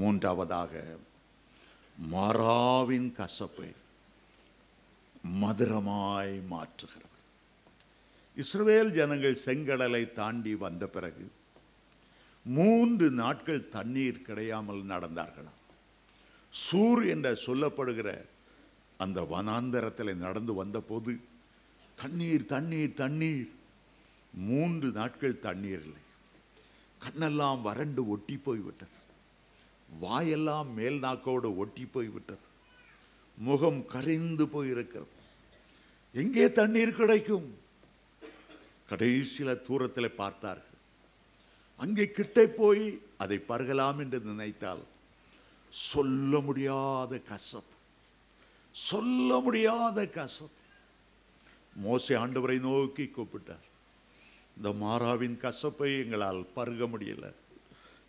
Speaker 1: மூன்றாவதாக, மாறாவின் கசப்பை மதுரமாய் மாற்றுகிறவர். இஸ்ரவேல் ஜனங்கள் செங்கடலை தாண்டி வந்த பிறகு 3 நாட்கள் தண்ணீர் கிடையாமல் நடந்தார்களாம். சூர் என்ற சொல்லப்படுகிற அந்த வனாந்தரத்தில் நடந்து வந்த போது தண்ணீர் தண்ணீர் தண்ணீர், 3 நாட்கள் தண்ணீர் இல்லை. கண்ணெல்லாம் வறண்டு ஒட்டி போய்விட்டது, வாயெல்லாம் மேல் நாக்கோடு ஒட்டி போய்விட்டது, முகம் கரைந்து போயிருக்கிறது. எங்கே தண்ணீர் கிடைக்கும்? கடைசியில் தூரத்தில் பார்த்தார்கள். அங்கே கிட்டே போய் அதை பருகலாம் என்று நினைத்தால் சொல்ல முடியாத கசப்பு, சொல்ல முடியாத கசப்பு. மோசே ஆண்டவரை நோக்கி கூப்பிட்டார். இந்த மாறாவின் கசப்பை எங்களால் பருக முடியல,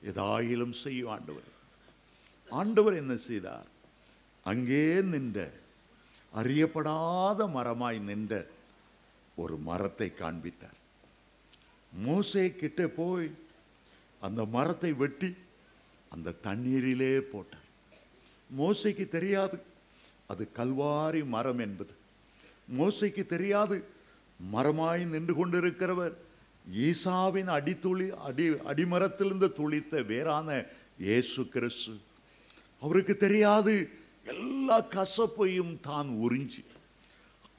Speaker 1: ஏதாயிலும் செய்யும் ஆண்டவர். ஆண்டவர் என்ன செய்தார்? அங்கே நின்ற அறியப்படாத மரமாய் நின்ற ஒரு மரத்தை காண்பித்தார். மோசே கிட்ட போய் அந்த மரத்தை வெட்டி அந்த தண்ணீரிலே போட்டார். மோசேக்கு தெரியாது அது கல்வாரி மரம் என்பது. மோசேக்கு தெரியாது மரமாய் நின்று கொண்டிருக்கிறவர் ஈசாவின் அடிமரத்திலிருந்து துளித்த வேறான இயேசு கிறிஸ்து. அவருக்கு தெரியாது எல்லா கசப்பையும் தான் உறிஞ்சி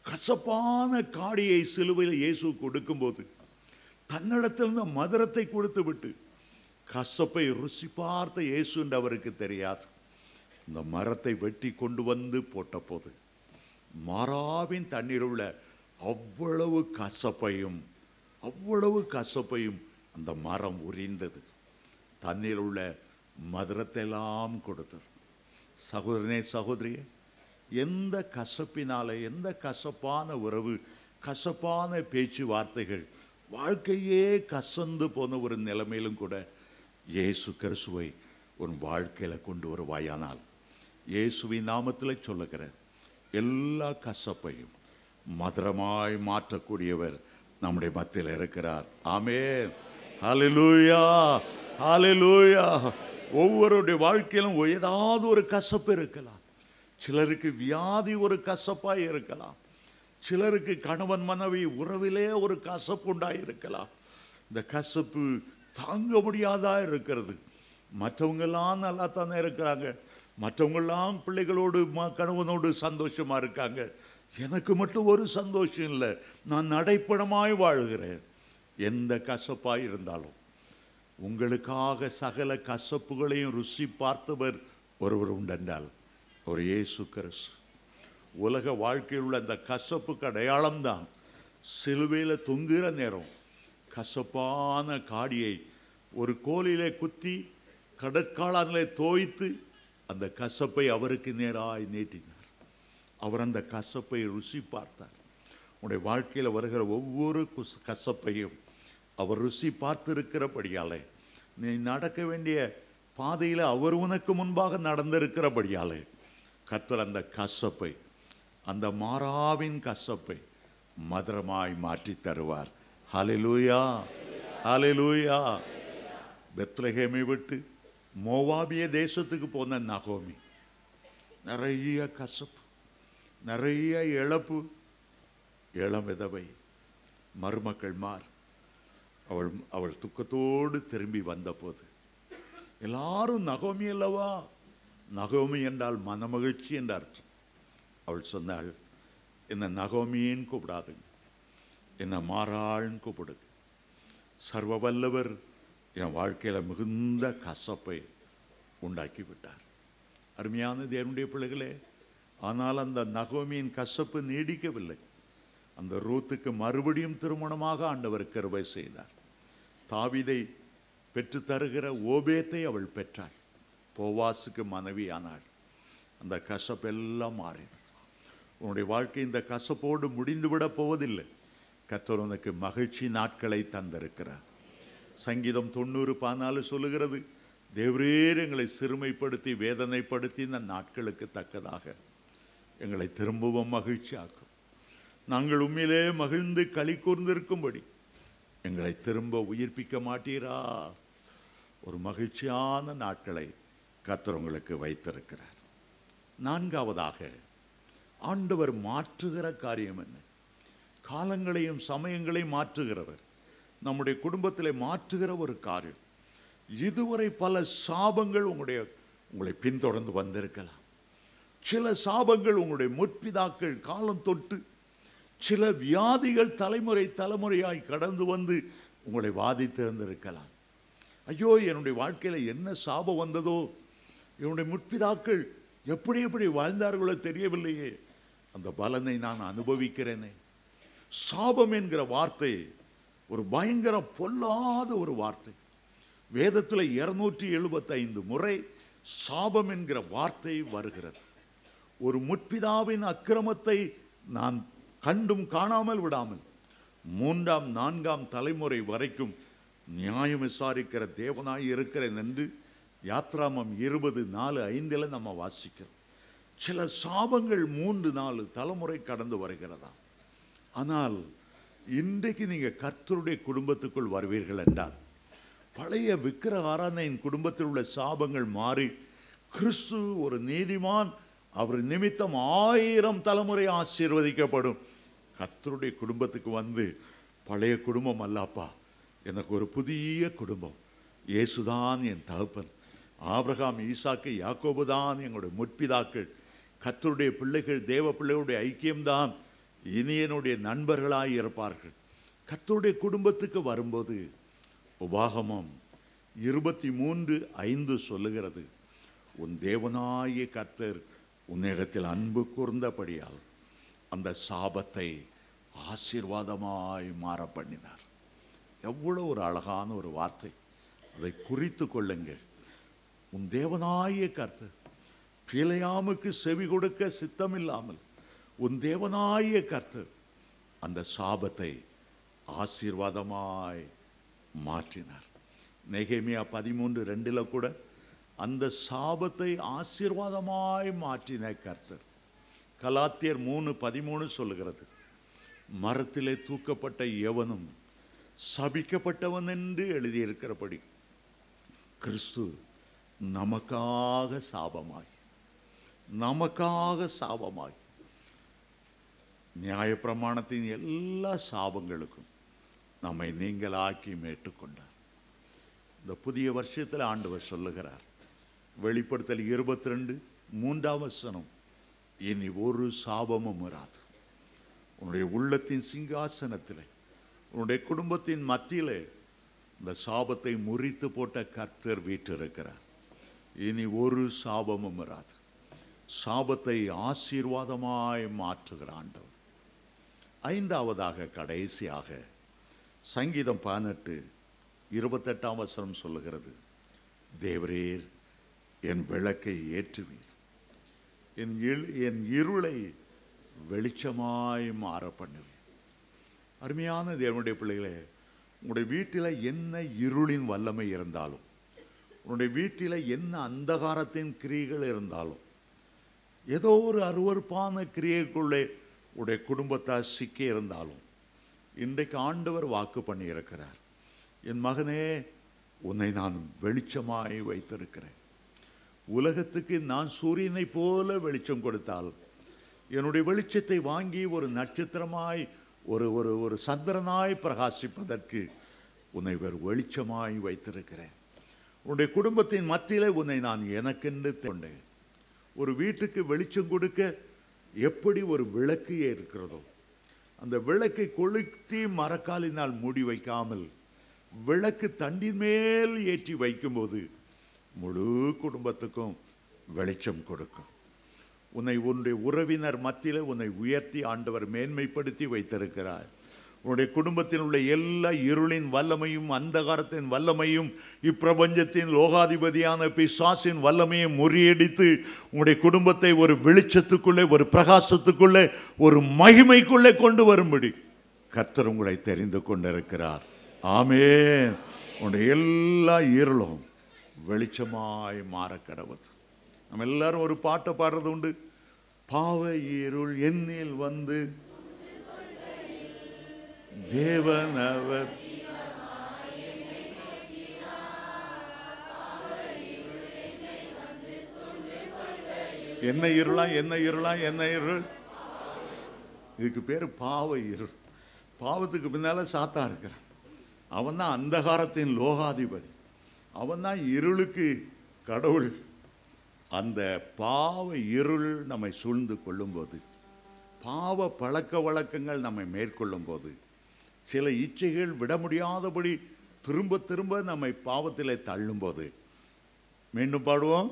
Speaker 1: கசப்பான காடியை சிலுவையில் இயேசு கொடுக்கும்போது தன்னிடத்திலிருந்து மதுரத்தை கொடுத்து விட்டு கசப்பை ருசி பார்த்த இயேசு என்று அவருக்கு தெரியாது. இந்த மரத்தை வெட்டி கொண்டு வந்து போட்ட போது மாறாவின் தண்ணீர் உள்ள அவ்வளவு கசப்பையும் அந்த மரம் உரிந்தது. தண்ணீர் உள்ள மதுரத்தை எல்லாம் கொடுத்தது. சகோதரனே சகோதரியே, எந்த கசப்பினால, எந்த கசப்பான உறவு, கசப்பான பேச்சுவார்த்தைகள், வாழ்க்கையே கசந்து போன ஒரு நிலைமையிலும் கூட இயேசு கிறிஸ்துவை உன் வாழ்க்கையில கொண்டு வருவாயானால், இயேசுவின் நாமத்தில் சொல்லுகிற எல்லா கசப்பையும் மதுரமாய் மாற்றக்கூடியவர் நம்முடைய மத்தியில் இருக்கிறார். ஆமென். ஹல்லேலூயா, ஹல்லேலூயா. ஒவ்வொருடைய வாழ்க்கையிலும் ஏதாவது ஒரு கசப்பு இருக்கலாம். சிலருக்கு வியாதி ஒரு கசப்பாய் இருக்கலாம். சிலருக்கு கணவன் மனைவி உறவிலே ஒரு கசப்பு உண்டாயிருக்கலாம். இந்த கசப்பு தாங்க முடியாதா இருக்கிறது. மற்றவங்கெல்லாம் நல்லா தானே இருக்கிறாங்க, மற்றவங்கெல்லாம் பிள்ளைகளோடு கணவனோடு சந்தோஷமா இருக்காங்க, எனக்கு மட்டும் ஒரு சந்தோஷம் இல்லை, நான் நடைப்பணமாய் வாழ்கிறேன். எந்த கசப்பாய் இருந்தாலும் உங்களுக்காக சகல கசப்புகளையும் ருசி பார்த்தவர் ஒருவர் உண்டென்றால் ஒரு இயேசு கிறிஸ்து. உலக வாழ்க்கையில் உள்ள அந்த கசப்புக்கு அடையாளம்தான் சிலுவையில் தொங்குகிற நேரம் கசப்பான காடியை ஒரு கோலிலே குத்தி கடற்காலனிலே தோய்த்து அந்த கசப்பை அவருக்கு நேராய் நீட்டினார். அவர் அந்த கசப்பை ருசி பார்த்தார். உன்னுடைய வாழ்க்கையில் வருகிற ஒவ்வொரு கசப்பையும் அவர் ருசி பார்த்திருக்கிறபடியாலே, நீ நடக்க வேண்டிய பாதையில் அவர் உனக்கு முன்பாக நடந்திருக்கிறபடியாலே கர்த்தர் அந்த கசப்பை, அந்த மாறாவின் கசப்பை மதுரமாய் மாற்றி தருவார். ஹல்லேலூயா, ஹல்லேலூயா. பெத்லகேமை விட்டு மோவாபிய தேசத்துக்கு போன நகோமி நிறைய கசப்பு, நிறைய இழப்பு, இளம் விதவை, மருமக்கள் மார். அவள் துக்கத்தோடு திரும்பி வந்த போது எல்லாரும் நகோமி அல்லவா, நகோமி என்றால் மனமகிழ்ச்சி என்ற அர்த்தம். அவள் சொன்னாள், என்ன நகோமின்னு கூப்பிடாதுங்க, என்ன மாறாள்னு கூப்பிடுங்க. சர்வ வல்லவர் என் வாழ்க்கையில் மிகுந்த கசப்பை உண்டாக்கி விட்டார். அருமையான தேவனுடைய பிள்ளைகளே, ஆனால் அந்த நகோமியின் கசப்பு நீடிக்கவில்லை. அந்த ரூத்துக்கு மறுபடியும் திருமணமாக ஆண்டவர் கிருபை செய்தார். தாவீதை பெற்று தருகிற ஓபேத்தை அவள் பெற்றாள், போவாசுக்கு மனைவியானாள். அந்த கசப்பெல்லாம் மாறியது. உன்னுடைய வாழ்க்கை இந்த கசப்போடு முடிந்துவிடப் போவதில்லை. கர்த்தர் உனக்கு மகிழ்ச்சி நாட்களை தந்திருக்கிறார். சங்கீதம் 90:14 சொல்லுகிறது, தேவரீர் எங்களை சிறுமைப்படுத்தி வேதனைப்படுத்தி இந்த நாட்களுக்கு தக்கதாக எங்களை திரும்பவும் மகிழ்ச்சியாக்கும். நாங்கள் உண்மையிலே மகிழ்ந்து களி கூர்ந்திருக்கும்படி எங்களை திரும்ப உயிர்ப்பிக்க மாட்டீரா? ஒரு மகிழ்ச்சியான நாட்களை கர்த்தர் உங்களுக்கு வைத்திருக்கிறார். நான்காவதாக, ஆண்டவர் மாற்றுகிற காரியம் என்ன? காலங்களையும் சமயங்களையும் மாற்றுகிறவர். நம்முடைய குடும்பத்தில் மாற்றுகிற ஒரு காரியம். இதுவரை பல சாபங்கள் உங்களை பின்தொடர்ந்து வந்திருக்கலாம். சில சாபங்கள் உங்களுடைய முற்பிதாக்கள் காலம் தொட்டு, சில வியாதிகள் தலைமுறையாய் கடந்து வந்து உங்களை வாதித்து வந்திருக்கலாம். ஐயோ, என்னுடைய வாழ்க்கையில் என்ன சாபம் வந்ததோ, என்னுடைய முற்பிதாக்கள் எப்படி வாழ்ந்தார்களோ தெரியவில்லையே அந்த பலனை நான் அனுபவிக்கிறேனே. சாபம் என்கிற வார்த்தை ஒரு பயங்கர பொல்லாத ஒரு வார்த்தை. வேதத்தில் 275 முறை சாபம் என்கிற வார்த்தை வருகிறது. ஒரு முற்பிதாவின் அக்கிரமத்தை நான் கண்டும் காணாமல் விடாமல் 3ஆம் 4ஆம் தலைமுறை வரைக்கும் நியாயம் விசாரிக்கிற தேவனாய் இருக்கிறேன் என்று யாத்ராமம் 20:4-5 நம்ம வாசிக்கிறோம். சில சாபங்கள் 3-4 தலைமுறை கடந்து வருகிறதா. ஆனால் இன்றைக்கு நீங்க கர்த்தருடைய குடும்பத்துக்குள் வருவீர்கள் என்றால் பழைய விக்கிரக ஆராதனையின் குடும்பத்தில் உள்ள சாபங்கள் மாறி கிறிஸ்து ஒரு நீதிமான், அவர் நிமித்தம் 1000 தலைமுறை ஆசீர்வதிக்கப்படும். கர்த்தருடைய குடும்பத்துக்கு வந்து பழைய குடும்பம் அல்லப்பா, எனக்கு ஒரு புதிய குடும்பம், இயேசுதான் என் தகப்பன், ஆபிரகாம் ஈசாக்கு யாக்கோபு தான் எங்களுடைய முற்பிதாக்கள், கர்த்தருடைய பிள்ளைகள் தேவ பிள்ளைகளுடைய ஐக்கியம்தான் இனி என்னுடைய நண்பர்களாய் இருப்பார்கள். கர்த்தருடைய குடும்பத்துக்கு வரும்போது உபாகமம் 23:5 சொல்லுகிறது, உன் தேவனாகிய கர்த்தர் உன்னிடத்தில் அன்பு கூர்ந்தபடியால் அந்த சாபத்தை ஆசீர்வாதமாய் மாற பண்ணினார். எவ்வளவு ஒரு அழகான ஒரு வார்த்தை, அதை குறித்து கொள்ளுங்கள். உன் தேவனாகிய கர்த்தர் பிலேயாமுக்கு செவி கொடுக்க சித்தமில்லாமல் உன் தேவனாகிய கர்த்தர் அந்த சாபத்தை ஆசீர்வாதமாய் மாற்றினார். நெகேமியா 13:2 கூட அந்த சாபத்தை ஆசீர்வாதமாய் மாற்றின கர்த்தர். கலாத்தியர் 3:13 சொல்லுகிறது, மரத்திலே தூக்கப்பட்ட எவனும் சபிக்கப்பட்டவன் என்று எழுதியிருக்கிறபடி கிறிஸ்து நமக்காக சாபமாய் நியாயப்பிரமாணத்தின் எல்லா சாபங்களுக்கும் நம்மை நீங்களாக்கி மீட்டுக்கொண்டார். இந்த புதிய வருஷத்தில் ஆண்டவர் சொல்லுகிறார், வெளிப்படுத்தல் 22:3 இனி ஒரு சாபமும் வராது. உன்னுடைய உள்ளத்தின் சிங்காசனத்தில் உன்னுடைய குடும்பத்தின் மத்தியிலே இந்த சாபத்தை முறித்து போட்ட கர்த்தர் வீற்றிருக்கிறார். இனி ஒரு சாபமும் வராது. சாபத்தை ஆசீர்வாதமாய் மாற்றுகிற ஆண்டவர். 5ஆவதாக கடைசியாக சங்கீதம் 18:28 சொல்லுகிறது, தேவரீர் என் விளக்கை ஏற்றுவீர், என் இருளை வெளிச்சமாய் மாற பண்ணுவீர். அருமையான தேவனுடைய பிள்ளைகளே, உங்களுடைய வீட்டில் என்ன இருளின் வல்லமை இருந்தாலும், உன்னுடைய வீட்டில் என்ன அந்தகாரத்தின் கிரியைகள் இருந்தாலும், ஏதோ ஒரு அருவருப்பான கிரியைக்குள்ளே உடைய குடும்பத்தார் சிக்கி இருந்தாலும், இன்றைக்கு ஆண்டவர் வாக்கு பண்ணி இருக்கிறார், என் மகனே உன்னை நான் வெளிச்சமாய் வைத்திருக்கிறேன். உலகத்துக்கு நான் சூரியனை போல வெளிச்சம் கொடுத்தால், என்னுடைய வெளிச்சத்தை வாங்கி ஒரு நட்சத்திரமாய் ஒரு ஒரு ஒரு சந்திரனாய் பிரகாசிப்பதற்கு உன்னை ஒரு வெளிச்சமாய் வைத்திருக்கிறேன். உன்னுடைய குடும்பத்தின் மத்தியிலே உன்னை நான் எனக்கென்று கொண்டேன். ஒரு வீட்டுக்கு வெளிச்சம் கொடுக்க எப்படி ஒரு விளக்கு இருக்கிறதோ, அந்த விளக்கை கொளுத்தி மரக்காலினால் மூடி வைக்காமல் விளக்கு தண்டின் மேல் ஏற்றி வைக்கும்போது முழு குடும்பத்துக்கும் வெளிச்சம் கொடுக்கும். உன்னுடைய உறவினர் மத்தியில் உன்னை உயர்த்தி ஆண்டவர் மேன்மைப்படுத்தி வைத்திருக்கிறார். உன்னுடைய குடும்பத்தில் உள்ள எல்லா இருளின் வல்லமையும் அந்தகாரத்தின் வல்லமையும் இப்பிரபஞ்சத்தின் லோகாதிபதியான பிசாசின் வல்லமையை முறியடித்து உன்னுடைய குடும்பத்தை ஒரு வெளிச்சத்துக்குள்ளே, ஒரு பிரகாசத்துக்குள்ளே, ஒரு மகிமைக்குள்ளே கொண்டு வரும்படி கர்த்தர் உங்களை தெரிந்து கொண்டிருக்கிறார். ஆமென். உன்னுடைய எல்லா இருளும் வெளிச்சமாய் மாற கடவுது. நம்ம எல்லாரும் ஒரு பாட்டை பாடுறது உண்டு, பாவ இருள் என்னில் வந்து தேவன் அவர். என்ன இருளாம், என்ன இருளாம், என்ன இருள்? இதுக்கு பேரு பாவ இருள். பாவத்துக்கு பின்னால சாத்தான் இருக்கிறான். அவன் தான் அந்தகாரத்தின் லோகாதிபதி, அவன் தான் இருளுக்கு கடவுள். அந்த பாவ இருள் நம்மை சூழ்ந்து கொள்ளும்போது, பாவ பழக்க வழக்கங்கள் நம்மை மேற்கொள்ளும் போது, சில இச்சைகள் விட முடியாதபடி திரும்ப திரும்ப நம்மை பாவத்திலே தள்ளும் போது, மீண்டும் பாடுவோம்,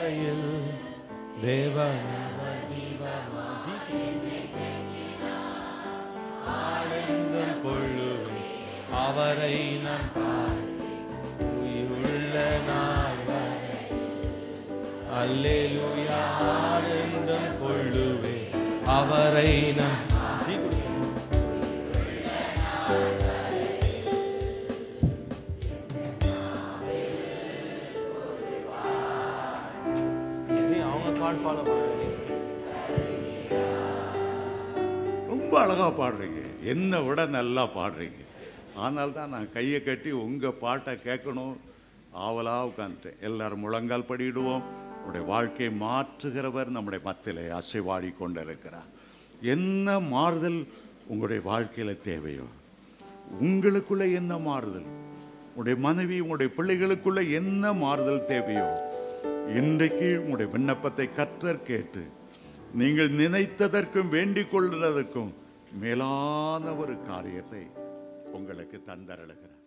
Speaker 2: பாறையில் தேவன் ஆனந்தம் கொள்ளுவேன் அவரை நான் உயிருள்ள நாள் வரை. அல்லேலூயா ஆனந்தம் கொள்ளுவேன் அவரை நான்
Speaker 1: ரொம்ப அழகா பாடுறீங்க, என்னை விட நல்லா பாடுறீங்க. ஆனால் தான் நான் கையை கட்டி உங்கள் பாட்டை கேட்கணும் ஆவலாக உட்காந்துட்டேன். எல்லாரும் முழங்கால் படிடுவோம். உங்களுடைய வாழ்க்கையை மாற்றுகிறவர் நம்முடைய மத்தியிலே அசைவாடி கொண்டிருக்கிறார். என்ன மாறுதல் உங்களுடைய வாழ்க்கையில் தேவையோ, உங்களுக்குள்ள என்ன மாறுதல், உங்களுடைய மனைவி உங்களுடைய பிள்ளைகளுக்குள்ள என்ன மாறுதல் தேவையோ, இன்றைக்கு உங்களுடைய விண்ணப்பத்தை கர்த்தர் கேட்டு நீங்கள் நினைத்ததற்கும் வேண்டிக் கொள்வதற்கும் மேலான ஒரு காரியத்தை உங்களுக்கு தந்தருளுகிறார்.